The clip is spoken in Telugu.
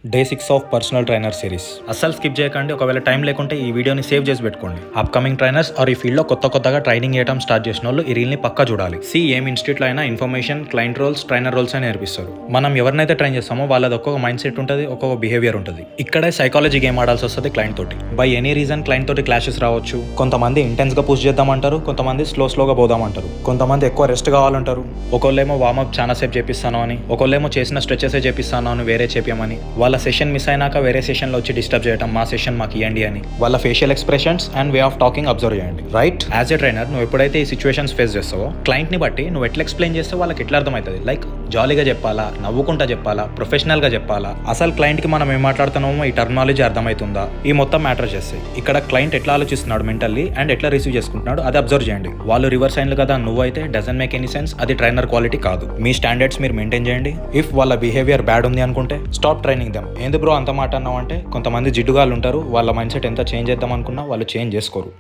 Day 6 of personal trainer series అస్సలు స్కిప్ చేయకండి. ఒకవేళ టైం లేకుంటే ఈ వీడియోని సేవ్ చేసి పెట్టుకోండి. అప్కమింగ్ ట్రైనర్స్ ఆర్ ఈ ఫీల్డ్లో కొత్తగా ట్రైనింగ్ చేయడం స్టార్ట్ చేసిన వాళ్ళు ఈ రీల్ని పక్కా చూడాలి. ఏం ఇన్స్టిట్యూట్లో అయినా information, client roles, trainer roles అని నేర్పిస్తారు. మనం ఎవరినైతే ట్రైన్ చేస్తామో వాళ్ళది ఒక్కొక్క మైండ్ సెట్ ఉంటుంది, ఒక్కొక్క బిహేవియర్ ఉంటుంది. ఇక్కడే సైకాలజీ గేమ్ ఆడాల్సి వస్తుంది క్లయింట్ తోటి. బై ఎనీ రీజన్ క్లయింట్ తోటి క్లాషెస్ రావచ్చు. కొంతమంది ఇంటెన్స్ గా పుష్ చేద్దామంటారు, కొంతమంది స్లోగా పోదామంటారు, కొంతమంది ఎక్కువ రెస్ట్ కావాలంటారు, ఒకళ్ళేమో వార్మప్ చాలా సేపు చేపిస్తాను అని, ఒకళ్ళేమో చేసిన స్ట్రెచెస్ చేపిస్తాను అని వేరే చేపియమని, వాళ్ళ సెషన్ మిస్ అయినాక వేరే సెషన్లో వచ్చి డిస్టర్బ్ చేయడం, మా సెషన్ మాకు ఇవ్వండి అని. వాళ్ళ facial expressions and way of talking observe చేయండి. రైట్? యాజ్ ఎ ట్రైనర్ నువ్వు ఎప్పుడైతే ఈ సిచ్యువేషన్స్ ఫేస్ చేస్తావో క్లయింట్ ని బట్టి నువ్వు ఎట్లా ఎక్స్ప్లెయిన్ చేస్తే వాళ్ళకి ఎట్లా అర్థమవుతుంది. లైక్ జాలీగా చెప్పాలా, నవ్వుకుంటా చెప్పాలా, ప్రొఫెషనల్ గా చెప్పాలా, అసలు క్లయింట్ కి మనం ఏం మాట్లాడుతున్నామో ఈ టర్మినాలజీ అర్థమవుతుందా, ఈ మొత్తం మ్యాటర్ చేస్తాయి. ఇక్కడ క్లయింట్ ఎట్లా ఆలోచిస్తున్నాడు మెంటల్లీ అండ్ ఎట్లా రిసీవ్ చేసుకుంటున్నాడు అది అబ్జర్వ్ చేయండి. వాళ్ళు రివర్స్ అయింది కదా నువ్వైతే డజన్ మేక్ ఎనీ సెన్స్. అది ట్రైనర్ క్వాలిటీ కాదు. మీ స్టాండర్డ్స్ మీరు మెయింటైన్ చేయండి. ఇఫ్ వాళ్ళ బిహేవియర్ బ్యాడ్ ఉంది అనుకుంటే స్టాప్ ట్రైనింగ్ దెమ్. ఏంది బ్రో అంత మాట అన్నావు అంటే కొంతమంది జిడ్డుగాళ్ళు ఉంటారు. వాళ్ళ మైండ్ సెట్ ఎంత చేంజ్ చేద్దాం అనుకున్నా వాళ్ళు చేంజ్ చేసుకోరు.